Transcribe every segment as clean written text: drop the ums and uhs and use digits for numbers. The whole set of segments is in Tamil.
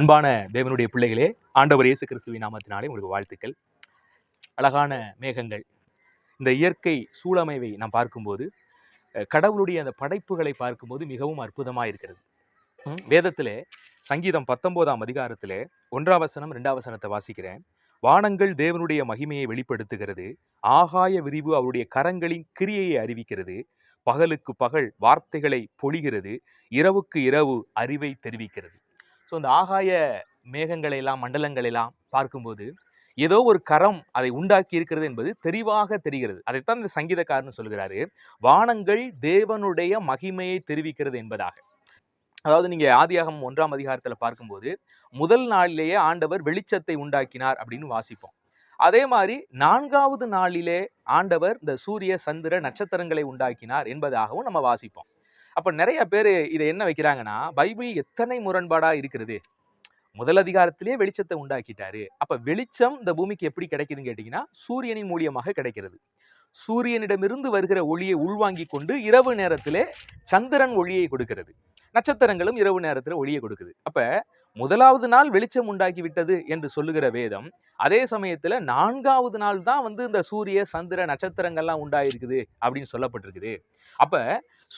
அன்பான தேவனுடைய பிள்ளைகளே, ஆண்டவர் இயேசு கிறிஸ்துவின் நாமத்தினாலே உங்களுக்கு வாழ்த்துக்கள். அழகான மேகங்கள், இந்த இயற்கை சூழமைவை நாம் பார்க்கும்போது, கடவுளுடைய அந்த படைப்புகளை பார்க்கும்போது மிகவும் அற்புதமா இருக்கிறது. வேதத்திலே சங்கீதம் 19ஆம் அதிகாரத்திலே 1ஆம் வசனம் 2ஆம் வசனத்தை வாசிக்கிறேன். வானங்கள் தேவனுடைய மகிமையை வெளிப்படுத்துகிறது, ஆகாய விரிவு அவருடைய கரங்களின் கிரியையை அறிவிக்கிறது, பகலுக்கு பகல் வார்த்தைகளை பொழிகிறது, இரவுக்கு இரவு அறிவை தெரிவிக்கிறது. ஸோ இந்த ஆகாய மேகங்களை எல்லாம் மண்டலங்களை எல்லாம் பார்க்கும்போது ஏதோ ஒரு கரம் அதை உண்டாக்கி இருக்கிறது என்பது தெளிவாக தெரிகிறது. அதைத்தான் இந்த சங்கீதக்காரன் சொல்கிறாரு, வானங்கள் தேவனுடைய மகிமையை தெரிவிக்கிறது என்பதாக. அதாவது நீங்க ஆதியாகமம் 1ஆம் அதிகாரத்துல பார்க்கும்போது முதல் நாளிலேயே ஆண்டவர் வெளிச்சத்தை உண்டாக்கினார் அப்படின்னு வாசிப்போம். அதே மாதிரி 4வது நாளிலே ஆண்டவர் இந்த சூரிய சந்திர நட்சத்திரங்களை உண்டாக்கினார் என்பதாகவும் நம்ம வாசிப்போம். அப்ப நிறைய பேர் இதை என்ன வைக்கிறாங்கன்னா, பைபிள் எத்தனை முரண்பாடா இருக்கிறது, முதல் அதிகாரத்திலேயே வெளிச்சத்தை உண்டாக்கிட்டாரு, அப்ப வெளிச்சம் இந்த பூமிக்கு எப்படி கிடைக்குதுன்னு கேட்டீங்கன்னா சூரியனின் மூலியமாக கிடைக்கிறது. சூரியனிடமிருந்து வருகிற ஒளியை உள்வாங்கி கொண்டு இரவு நேரத்திலே சந்திரன் ஒளியை கொடுக்கிறது, நட்சத்திரங்களும் இரவு நேரத்தில் ஒளியை கொடுக்குது. அப்ப முதலாவது நாள் வெளிச்சம் உண்டாக்கி விட்டது என்று சொல்லுகிற வேதம், அதே சமயத்துல 4வது நாள் தான் இந்த சூரிய சந்திர நட்சத்திரங்கள்லாம் உண்டாயிருக்குது அப்படின்னு சொல்லப்பட்டிருக்குது. அப்ப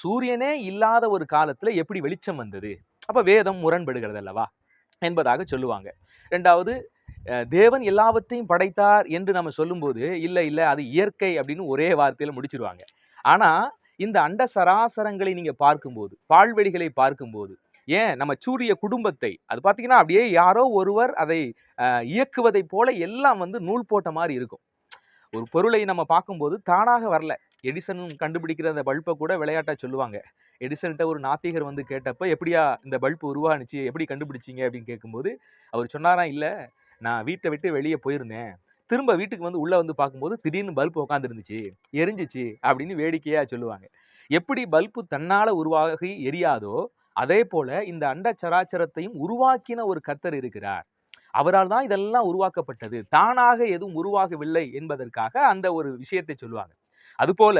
சூரியனே இல்லாத ஒரு காலத்துல எப்படி வெளிச்சம் வந்தது? அப்ப வேதம் முரண்படுகிறது அல்லவா என்பதாக சொல்லுவாங்க. 2வது, தேவன் எல்லாவற்றையும் படைத்தார் என்று நம்ம சொல்லும்போது இல்ல அது இயற்கை அப்படின்னு ஒரே வார்த்தையில முடிச்சிருவாங்க. ஆனா இந்த அண்ட சராசரங்களை நீங்க பார்க்கும்போது, பால்வெளிகளை பார்க்கும்போது, ஏன் நம்ம சூரிய குடும்பத்தை அது பார்த்தீங்கன்னா அப்படியே யாரோ ஒருவர் அதை இயக்குவதை போல எல்லாம் நூல் போட்ட மாதிரி இருக்கும். ஒரு பொருளை நம்ம பார்க்கும்போது தானாக வரல. எடிசன் கண்டுபிடிக்கிற அந்த பல்பை கூட விளையாட்டா சொல்லுவாங்க. எடிசன்கிட்ட ஒரு நாத்திகர் கேட்டப்ப, எப்படியா இந்த பல்பு உருவானுச்சு, எப்படி கண்டுபிடிச்சிங்க அப்படின்னு கேட்கும்போது அவர் சொன்னாராம், இல்லை நான் வீட்டை விட்டு வெளியே போயிருந்தேன், திரும்ப வீட்டுக்கு உள்ள பார்க்கும்போது திடீர்னு பல்பு உட்காந்துருந்துச்சு, எரிஞ்சிச்சு அப்படின்னு வேடிக்கையா சொல்லுவாங்க. எப்படி பல்பு தன்னால உருவாகி எரியாதோ அதே போல இந்த அண்ட சராச்சரத்தையும் உருவாக்கின ஒரு கர்த்தர் இருக்கிறார். அவரால் தான் இதெல்லாம் உருவாக்கப்பட்டது, தானாக எதுவும் உருவாகவில்லை என்பதற்காக அந்த ஒரு விஷயத்தை சொல்லுவாங்க. அதுபோல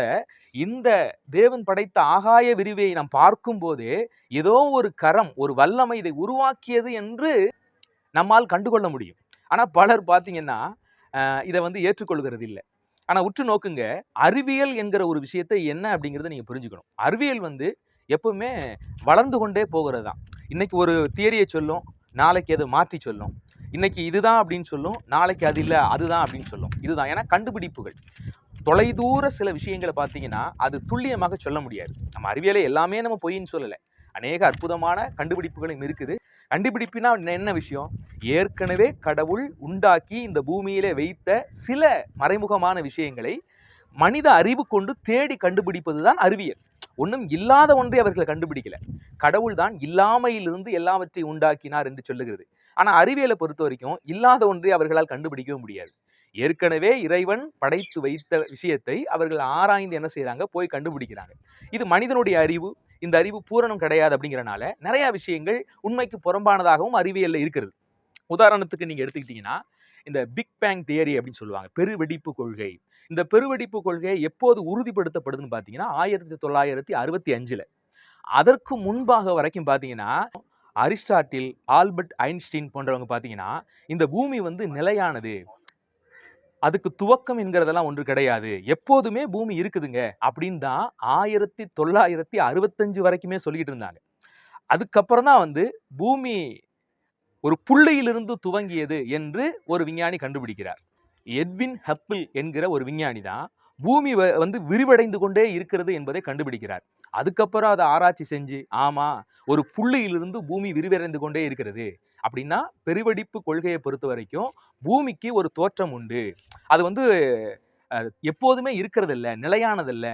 இந்த தேவன் படைத்த ஆகாய விரிவை நாம் பார்க்கும் போதே ஏதோ ஒரு கரம், ஒரு வல்லமை இதை உருவாக்கியது என்று நம்மால் கண்டுகொள்ள முடியும். ஆனா பலர் பார்த்தீங்கன்னா இதை ஏற்றுக்கொள்கிறது இல்லை. ஆனா உற்று நோக்குங்க, அறிவியல் என்கிற ஒரு விஷயத்தை என்ன அப்படிங்கிறத நீங்க புரிஞ்சுக்கணும். அறிவியல் எப்பவுமே வளர்ந்து கொண்டே போகிறது தான். இன்னைக்கு ஒரு தியரியை சொல்லும், நாளைக்கு அதை மாற்றி சொல்லும். இன்னைக்கு இதுதான் அப்படின்னு சொல்லும், நாளைக்கு அது இல்லை அதுதான் அப்படின்னு சொல்லும். இதுதான் ஏன்னா கண்டுபிடிப்புகள். தொலைதூர சில விஷயங்களை பார்த்தீங்கன்னா அது துல்லியமாக சொல்ல முடியாது. நம்ம அறிவியலை எல்லாமே நம்ம பொய்ன்னு சொல்லலை, அநேக அற்புதமான கண்டுபிடிப்புகளும் இருக்குது. கண்டுபிடிப்புனா என்ன விஷயம்? ஏற்கனவே கடவுள் உண்டாக்கி இந்த பூமியிலே வைத்த சில மறைமுகமான விஷயங்களை மனித அறிவு கொண்டு தேடி கண்டுபிடிப்பது தான் அறிவியல். ஒன்றும் இல்லாத ஒன்றை அவர்கள் கண்டுபிடிக்கல, கடவுள் தான் இல்லாமையிலிருந்து எல்லாவற்றையும் உண்டாக்கினார் என்று சொல்லுகிறது. ஆனா அறிவியலை பொறுத்த வரைக்கும் இல்லாத ஒன்றை அவர்களால் கண்டுபிடிக்கவும் முடியாது. ஏற்கனவே இறைவன் படைத்து வைத்த விஷயத்தை அவர்கள் ஆராய்ந்து என்ன செய்யறாங்க, போய் கண்டுபிடிக்கிறாங்க. இது மனிதனுடைய அறிவு, இந்த அறிவு பூரணம் கிடையாது. அப்படிங்கிறனால நிறைய விஷயங்கள் உண்மைக்கு புறம்பானதாகவும் அறிவியல்ல இருக்கிறது. உதாரணத்துக்கு நீங்க எடுத்துக்கிட்டீங்கன்னா இந்த பிக் பேங் தியரி அப்படின்னு சொல்லுவாங்க, பெருவெடிப்பு கொள்கை. இந்த பெருவெடிப்பு கொள்கை எப்போது உறுதிப்படுத்தப்படுதுன்னு பார்த்தீங்கன்னா 1965. அதற்கு முன்பாக வரைக்கும் பார்த்தீங்கன்னா அரிஸ்டாட்டில், ஆல்பர்ட் ஐன்ஸ்டீன் போன்றவங்க பார்த்தீங்கன்னா இந்த பூமி நிலையானது, அதுக்கு துவக்கம் என்கிறதெல்லாம் ஒன்று கிடையாது, எப்போதுமே பூமி இருக்குதுங்க அப்படின்னு தான் 1965 வரைக்குமே சொல்லிட்டு இருந்தாங்க. அதுக்கப்புறம் தான் பூமி ஒரு புள்ளியிலிருந்து துவங்கியது என்று ஒரு விஞ்ஞானி கண்டுபிடிக்கிறார். எட்வின் ஹப்பிள் என்கிற ஒரு விஞ்ஞானி தான் பூமி விரிவடைந்து கொண்டே இருக்கிறது என்பதை கண்டுபிடிக்கிறார். அதுக்கப்புறம் அதை ஆராய்ச்சி செஞ்சு, ஆமா ஒரு புள்ளியிலிருந்து பூமி விரிவடைந்து கொண்டே இருக்கிறது அப்படின்னா பெருவெடிப்பு கொள்கையை பொறுத்த வரைக்கும் பூமிக்கு ஒரு தோற்றம் உண்டு, அது எப்போதுமே இருக்கிறது இல்லை, நிலையானதல்ல,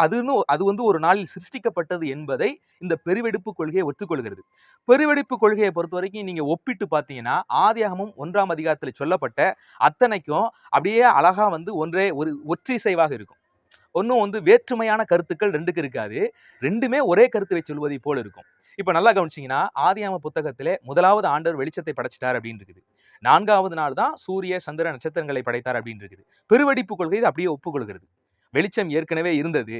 அது ஒரு நாளில் சிருஷ்டிக்கப்பட்டது என்பதை இந்த பெருவெடிப்பு கொள்கையை ஒத்துக்கொள்கிறது. பெருவெடிப்பு கொள்கையை பொறுத்த வரைக்கும் நீங்க ஒப்பிட்டு பார்த்தீங்கன்னா ஆதியாகமம் 1ஆம் அதிகாரத்தில் சொல்லப்பட்ட அத்தனைக்கும் அப்படியே அழகா ஒன்றே ஒரு ஒற்றிசைவாக இருக்கும். ஒன்றும் வேற்றுமையான கருத்துக்கள் ரெண்டுக்கு இருக்காது, ரெண்டுமே ஒரே கருத்துவை சொல்வதை போல இருக்கும். இப்ப நல்லா கவனிச்சீங்கன்னா ஆதியாகம புத்தகத்திலே முதலாவது ஆண்டவர் வெளிச்சத்தை படைச்சிட்டார் அப்படின்னு இருக்குது, 4வது நாள் தான் சூரிய சந்திர நட்சத்திரங்களை படைத்தார் அப்படின்னு இருக்குது. பெருவெடிப்பு கொள்கை அப்படியே ஒப்புக்கொள்கிறது. வெளிச்சம் ஏற்கனவே இருந்தது,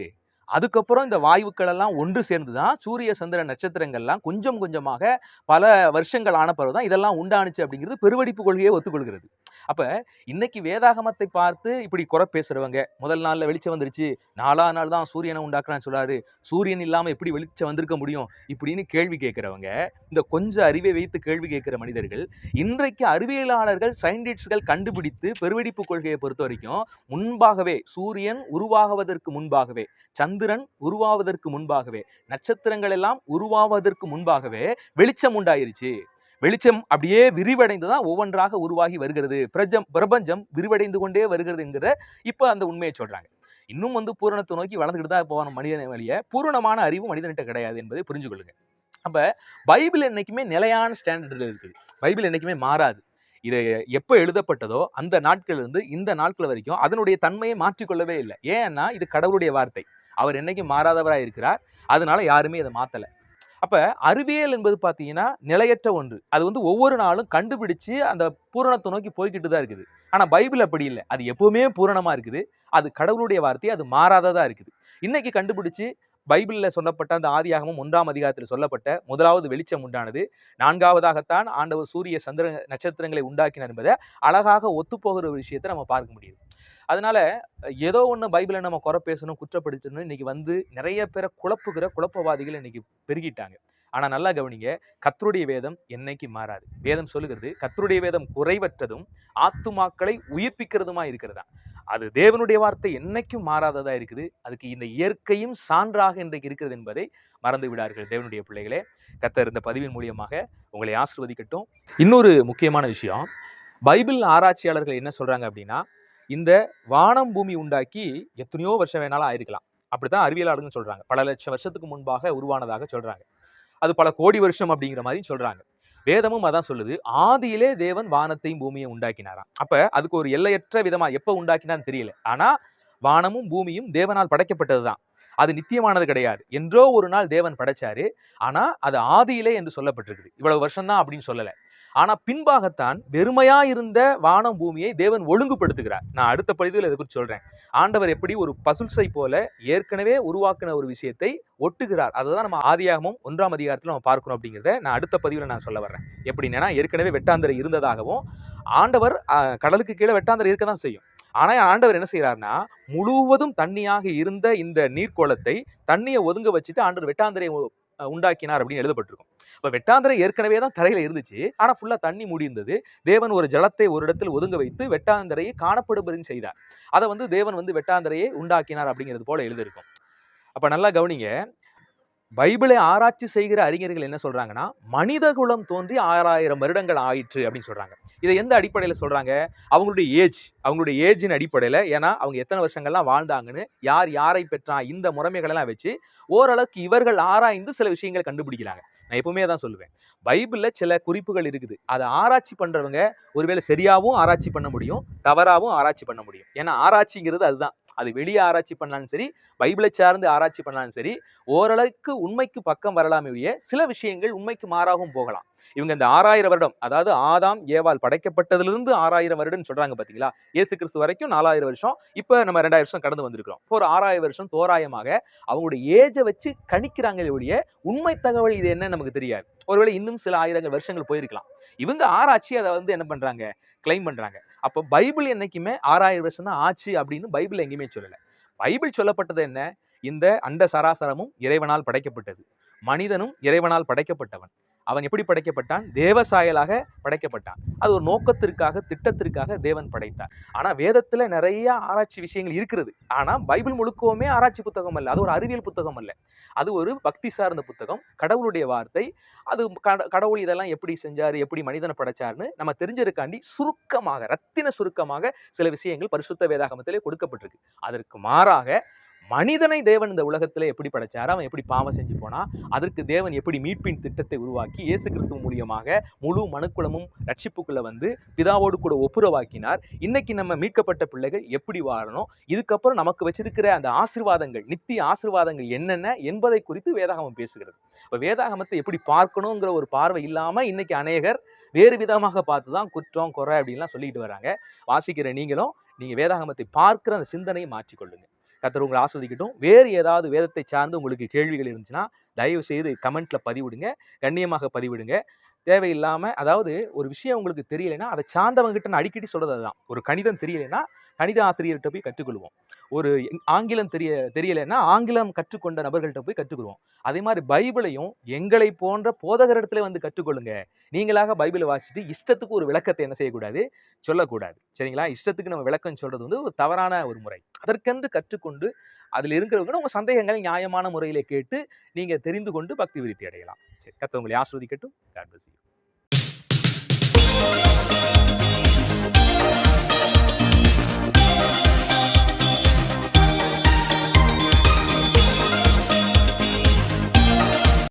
அதுக்கப்புறம் இந்த வாயுக்கள் எல்லாம் ஒன்று சேர்ந்து தான் சூரிய சந்திர நட்சத்திரங்கள்லாம் கொஞ்சம் கொஞ்சமாக பல வருஷங்கள் ஆன பிறகு தான் இதெல்லாம் உண்டானுச்சு அப்படிங்கிறது பெருவெடிப்பு கொள்கையை ஒத்துக்கொள்கிறது. அப்ப இன்னைக்கு வேதாகமத்தை பார்த்து இப்படி குறை பேசுறவங்க, முதல் நாள்ல வெளிச்சம் வந்துருச்சு, 4ஆம் நாள் தான் சூரியனை உண்டாக்குறான்னு சொல்றாரு, சூரியன் இல்லாம எப்படி வெளிச்சம் வந்திருக்க முடியும் இப்படின்னு கேள்வி கேட்கிறவங்க, இந்த கொஞ்சம் அறிவை வைத்து கேள்வி கேட்கிற மனிதர்கள், இன்றைக்கு அறிவியலாளர்கள் சயின்டிஸ்ட்கள் கண்டுபிடித்து பெருவெடிப்பு கொள்கையை பொறுத்த வரைக்கும் முன்பாகவே சூரியன் உருவாகுவதற்கு முன்பாகவே, சந்திரன் உருவாவதற்கு முன்பாகவே, நட்சத்திரங்கள் எல்லாம் உருவாவதற்கு முன்பாகவே வெளிச்சம் உண்டாயிருச்சு. வெளிச்சம் அப்படியே விரிவடைந்து தான் ஒவ்வொன்றாக உருவாகி வருகிறது. பிரபஞ்சம் விரிவடைந்து கொண்டே வருகிறது என்கிற இப்ப அந்த உண்மையை சொல்றாங்க. இன்னும் பூரணத்தை நோக்கி வளர்ந்துகிட்டு தான் போவான மனிதனை வழிய பூரணமான அறிவு மனிதன்கிட்ட கிடையாது என்பதை புரிஞ்சு கொள்ளுங்க. அப்ப பைபிள் என்னைக்குமே நிலையான ஸ்டாண்டர்ட்ல இருக்குது. பைபிள் என்னைக்குமே மாறாது. இது எப்ப எழுதப்பட்டதோ அந்த நாட்கள் இருந்து இந்த நாட்கள் வரைக்கும் அதனுடைய தன்மையை மாற்றிக்கொள்ளவே இல்லை. ஏன்னா இது கடவுளுடைய வார்த்தை. அவர் என்னைக்கும் மாறாதவராக இருக்கிறார். அதனால யாருமே இதை மாத்தல. அப்ப அறிவியல் என்பது பாத்தீங்கன்னா நிலையற்ற ஒன்று. அது ஒவ்வொரு நாளும் கண்டுபிடிச்சு அந்த பூரணத்தை நோக்கி போய்கிட்டு தான் இருக்குது. ஆனா பைபிள் அப்படி இல்லை. அது எப்பவுமே பூரணமா இருக்குது. அது கடவுளுடைய வார்த்தை. அது மாறாததா இருக்குது. இன்னைக்கு கண்டுபிடிச்சு பைபிள்ல சொல்லப்பட்ட அந்த ஆதியாகமம் 1ஆம் அதிகாரத்தில் சொல்லப்பட்ட முதலாவது வெளிச்சம் உண்டானது, 4ஆவதாகத்தான் ஆண்டவர் சூரிய சந்திர நட்சத்திரங்களை உண்டாக்கினார் என்பதை அழகாக ஒத்துப்போகிற ஒரு விஷயத்தை நம்ம பார்க்க முடியுது. அதனால ஏதோ ஒண்ணு பைபிளை நம்ம குறை பேசணும், குற்றப்படுத்தணும் இன்னைக்கு நிறைய பேரை குழப்புகிற குழப்பவாதிகள் இன்னைக்கு பெருகிட்டாங்க. ஆனா நல்லா கவனிங்க, கர்த்தருடைய வேதம் என்னைக்கு மாறாது. வேதம் சொல்லுகிறது கர்த்தருடைய வேதம் குறைவற்றதும் ஆத்துமாக்களை உயிர்ப்பிக்கிறதுமா இருக்கிறதா. அது தேவனுடைய வார்த்தை என்னைக்கும் மாறாததா இருக்குது. அதுக்கு இந்த இயற்கையும் சான்றாக இன்றைக்கு இருக்கிறது என்பதை மறந்து விடார்கள் தேவனுடைய பிள்ளைகளே. கர்த்தர் இந்த பதிவின் மூலியமாக உங்களை ஆசீர்வதிக்கட்டும். இன்னொரு முக்கியமான விஷயம், பைபிள் ஆராய்ச்சியாளர்கள் என்ன சொல்றாங்க அப்படின்னா, இந்த வானம் பூமி உண்டாக்கி எத்தனையோ வருஷம் வேணாலும் ஆயிருக்கலாம். அப்படித்தான் அறிவியலாளர்கள் சொல்றாங்க. பல லட்சம் வருஷத்துக்கு முன்பாக உருவானதாக சொல்றாங்க. அது பல கோடி வருஷம் அப்படிங்கிற மாதிரி சொல்றாங்க. வேதமும் அதான் சொல்லுது. ஆதியிலே தேவன் வானத்தையும் பூமியை உண்டாக்கினாராம். அப்ப அதுக்கு ஒரு எல்லையற்ற விதமா எப்ப உண்டாக்கினான்னு தெரியல. ஆனா வானமும் பூமியும் தேவனால் படைக்கப்பட்டதுதான். அது நித்தியமானது கிடையாது. என்றோ ஒரு நாள் தேவன் படைச்சாரு. ஆனா அது ஆதியிலே என்று சொல்லப்பட்டிருக்குது. இவ்வளவு வருஷம் தான் அப்படின்னு சொல்லல. ஆனா பின்பாகத்தான் வெறுமையா இருந்த வானம் பூமியை தேவன் ஒழுங்குபடுத்துகிறார். நான் அடுத்த பதிவில் இதை குறித்து சொல்றேன். ஆண்டவர் எப்படி ஒரு பசுல்சை போல ஏற்கனவே உருவாக்கின ஒரு விஷயத்தை ஒட்டுகிறார். அதுதான் நம்ம ஆதியாகமம் 1ஆம் அதிகாரத்தில் நம்ம பார்க்கணும் அப்படிங்கிறத நான் அடுத்த பதிவில் நான் சொல்ல வர்றேன். எப்படின்னா ஏற்கனவே வெட்டாந்தரை இருந்ததாகவும் ஆண்டவர் கடலுக்கு கீழே வெட்டாந்தரை இருக்க தான் செய்யும். ஆனா ஆண்டவர் என்ன செய்யறாருன்னா, முழுவதும் தண்ணியாக இருந்த இந்த நீர்க்கோளத்தை தண்ணியை ஒதுங்க வச்சுட்டு ஆண்டவர் வெட்டாந்தரை உண்டாக்கினார் அப்படின்னு எழுதப்பட்டிருக்கும். இப்ப வெட்டாந்தரை ஏற்கனவே தான் தரையில இருந்துச்சு. ஆனா ஃபுல்லா தண்ணி மூடி இருந்தது. தேவன் ஒரு ஜலத்தை ஒரு இடத்தில் ஒதுங்க வைத்து வெட்டாந்தரையை காணப்படும்படி செய்தார். அதை தேவன் வெட்டாந்தரையை உண்டாக்கினார் அப்படிங்கிறது போல எழுதியிருக்கும். அப்ப நல்லா கவனிங்க, பைபிளை ஆராய்ச்சி செய்கிற அறிஞர்கள் என்ன சொல்றாங்கன்னா, மனித குலம் தோன்றி 6000 வருடங்கள் ஆயிற்று அப்படின்னு சொல்றாங்க. இதை எந்த அடிப்படையில சொல்றாங்க? அவங்களுடைய ஏஜின் அடிப்படையில. ஏன்னா அவங்க எத்தனை வருஷங்கள்லாம் வாழ்ந்தாங்கன்னு, யார் யாரை பெற்றா, இந்த முறைமைகள் எல்லாம் வச்சு ஓரளவுக்கு இவர்கள் ஆராய்ந்து சில விஷயங்களை கண்டுபிடிக்கிறாங்க. நான் எப்பவுமே தான் சொல்லுவேன், பைபிள்ல சில குறிப்புகள் இருக்குது. அதை ஆராய்ச்சி பண்றவங்க ஒருவேளை சரியாவும் ஆராய்ச்சி பண்ண முடியும், தவறாவும் ஆராய்ச்சி பண்ண முடியும். ஏன்னா ஆராய்ச்சிங்கிறது அதுதான். அது வெளியே ஆராய்ச்சி பண்ணாலும் சரி, பைபிளை சார்ந்து ஆராய்ச்சி பண்ணாலும் சரி, ஓரளவுக்கு உண்மைக்கு பக்கம் வரலாமே ஒழிய சில விஷயங்கள் உண்மைக்கு மாறாகவும் போகலாம். இவங்க இந்த 6000 வருடம், அதாவது ஆதாம் ஏவாள் படைக்கப்பட்டதிலிருந்து 6000 வருடம் சொல்றாங்க பாத்தீங்களா. இயேசு கிறிஸ்து வரைக்கும் 4000 வருஷம். இப்ப நம்ம 2000 வருஷம் கடந்து வந்திருக்கிறோம். ஒரு 6000 வருஷம் தோராயமாக அவங்களுடைய ஏஜை வச்சு கணிக்கிறாங்களே ஒழிய உண்மை தகவல் இது என்ன நமக்கு தெரியாது. ஒருவேளை இன்னும் சில ஆயிரங்கள் வருஷங்கள் போயிருக்கலாம். இவங்க ஆராய்ச்சி அதை என்ன பண்றாங்க, கிளைம் பண்றாங்க. அப்ப பைபிள் என்னைக்குமே 6000 வருஷம் தான் ஆச்சு அப்படின்னு பைபிள் எங்கேயுமே சொல்லல. பைபிள் சொல்லப்பட்டது என்ன? இந்த அண்ட சராசரமும் இறைவனால் படைக்கப்பட்டது. மனிதனும் இறைவனால் படைக்கப்பட்டவன். அவன் எப்படி படைக்கப்பட்டான்? தேவசாயலாக படைக்கப்பட்டான். அது ஒரு நோக்கத்திற்காக, திட்டத்திற்காக தேவன் படைத்தார். ஆனா வேதத்துல நிறைய ஆராய்ச்சி விஷயங்கள் இருக்கிறது. ஆனா பைபிள் முழுக்கவுமே ஆராய்ச்சி புத்தகம் அல்ல. அது ஒரு அறிவியல் புத்தகம் அல்ல. அது ஒரு பக்தி சார்ந்த புத்தகம். கடவுளுடைய வார்த்தை. அது கடவுள் இதெல்லாம் எப்படி செஞ்சாரு, எப்படி மனிதனை படைச்சாருன்னு நம்ம தெரிஞ்சிருக்காண்டி சுருக்கமாக, ரத்தின சுருக்கமாக சில விஷயங்கள் பரிசுத்த வேதாகமத்திலே கொடுக்கப்பட்டிருக்கு. அதற்கு மாறாக மனிதனை தேவன் இந்த உலகத்துல எப்படி படைச்சாரு, அவன் எப்படி பாவம் செஞ்சு போனா, அதற்கு தேவன் எப்படி மீட்பின் திட்டத்தை உருவாக்கி இயேசு கிறிஸ்து மூலியமாக முழு மனுக்குலமும் ரட்சிப்புக்குள்ள பிதாவோடு கூட ஒப்புரவாக்கினார். இன்னைக்கு நம்ம மீட்கப்பட்ட பிள்ளைகள் எப்படி வாழணும், இதுக்கப்புறம் நமக்கு வச்சிருக்கிற அந்த ஆசீர்வாதங்கள், நித்திய ஆசீர்வாதங்கள் என்னென்ன என்பதை குறித்து வேதாகமம் பேசுகிறது. இப்ப வேதாகமத்தை எப்படி பார்க்கணுங்கிற ஒரு பார்வை இல்லாம இன்னைக்கு அநேகர் வேறு விதமாக பார்த்துதான் குற்றம் குறை அப்படின்லாம் சொல்லிட்டு வராங்க. வாசிக்கிற நீங்க வேதாகமத்தை பார்க்கிற அந்த சிந்தனையை மாற்றிக்கொள்ளுங்க. கர்த்தர் உங்களை ஆஸ்வதிக்கட்டும். வேறு ஏதாவது வேதத்தை சார்ந்து உங்களுக்கு கேள்விகள் இருந்துச்சுன்னா தயவு செய்து கமெண்ட்ல பதிவிடுங்க. கண்ணியமாக பதிவிடுங்க. தேவையில்லாம அதாவது ஒரு விஷயம் உங்களுக்கு தெரியலைன்னா அதை சார்ந்தவங்க கிட்ட நான் அடிக்கடி சொல்றது அதுதான். ஒரு கணிதம் தெரியலைன்னா கணித ஆசிரியர்கிட்ட போய் கற்றுக்கொள்வோம். ஒரு ஆங்கிலம் தெரியலைன்னா ஆங்கிலம் கற்றுக்கொண்ட நபர்கள்ட்ட போய் கற்றுக்குருவோம். அதே மாதிரி பைபிளையும் எங்களை போன்ற போதகரிடத்துல வந்து கற்றுக்கொள்ளுங்க. நீங்களாக பைபிளை வாசிச்சுட்டு இஷ்டத்துக்கு ஒரு விளக்கத்தை என்ன செய்யக்கூடாது, சொல்லக்கூடாது. சரிங்களா? இஷ்டத்துக்கு நம்ம விளக்கம் சொல்றது வந்து ஒரு தவறான ஒரு முறை. அதற்கென்று கற்றுக்கொண்டு அதில் இருக்கிறவங்க உங்க சந்தேகங்களை நியாயமான முறையிலே கேட்டு நீங்க தெரிந்து கொண்டு பக்தி விருத்தி அடையலாம். சரி, கர்த்தர் உங்களை ஆசீர்வதிக்கட்டும். God bless you.